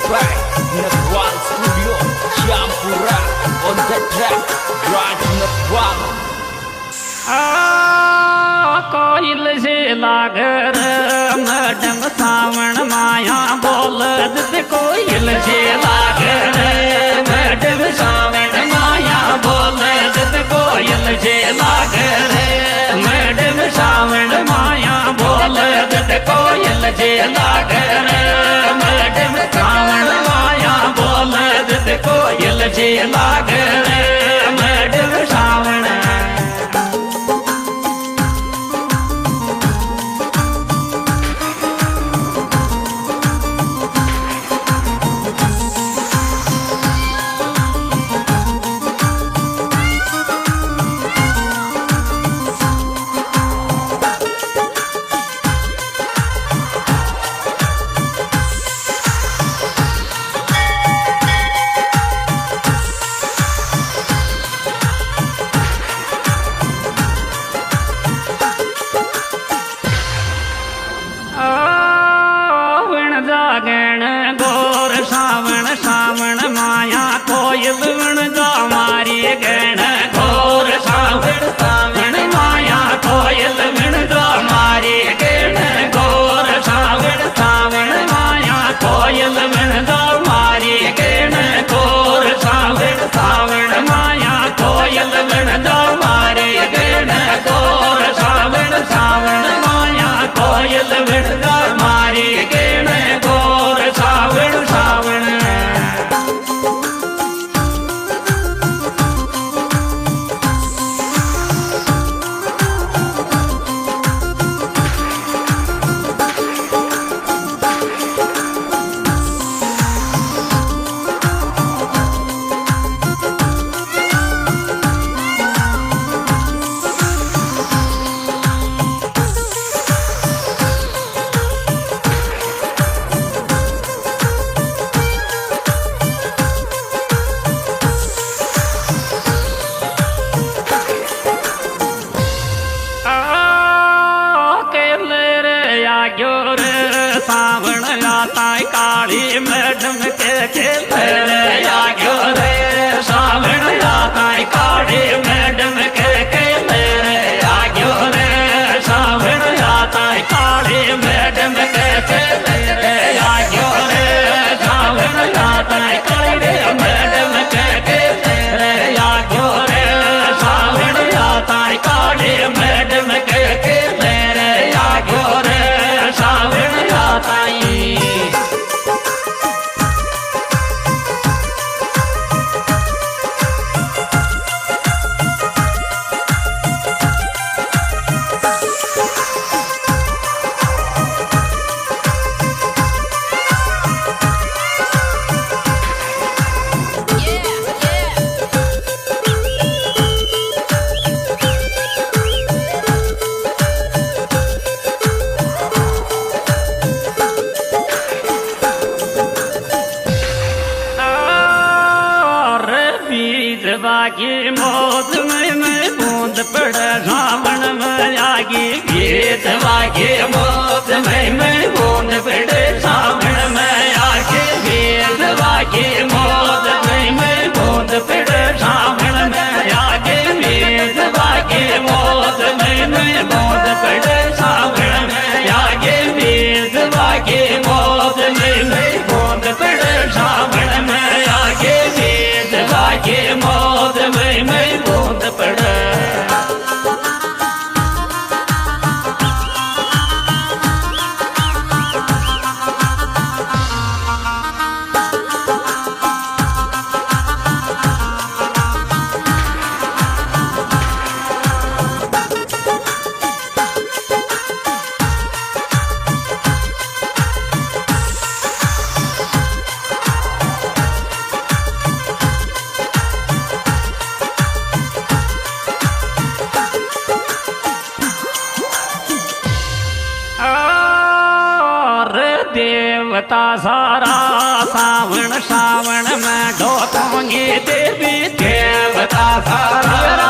by Natwal Studio, Champura on the track, Raj Natwal. कोयल से लागर madam सावण माया बोल दे कोयल से लागर मैडम सावण माया बोल दे कोयल से लागर मैडम सावण माया बोल दे कोयल से लागर मैडम सावण माया बोल दे कोयल से लागर मैडम सावण जागण गोर सावण सावण माया कोयल बन जा मारी गण गोर सावण सावण माया कोयल बन जा मारी गण गोर सावण सावण माया कोयल बन जा मारी गण गोर सावण सावण माया कोयल बन जा मारी गण गोर सावण सावण माया कोयल बन जा मारी गण गोर सावण सावण सावण लाता काली मैडम के खेले आग्यो रे सावण लाता काली मैडम के खेले आग्यो रे सावण लाता काली मैडम के खेले आग्यो रे सावण लाता काली मैडम के खेले आग्यो रे सावण लाता काली मैडम के खेले आग्यो रे सावण बागी मौत में बूंद पड़े सावण में आगी गीत बागी मौत में बूंद पड़े सावण में आगे गीत बागी मौत में बूंद पड़े सावण में आगे गीत बागी मौत में बूंद पड़े सावण में आगे गीत बागी मौत में बूंद पड़े सावण में आगे गीत बागी मौत में बूंद पड़े देवता सारा सावण सावण में ढोकोंगे देवी देवता सारा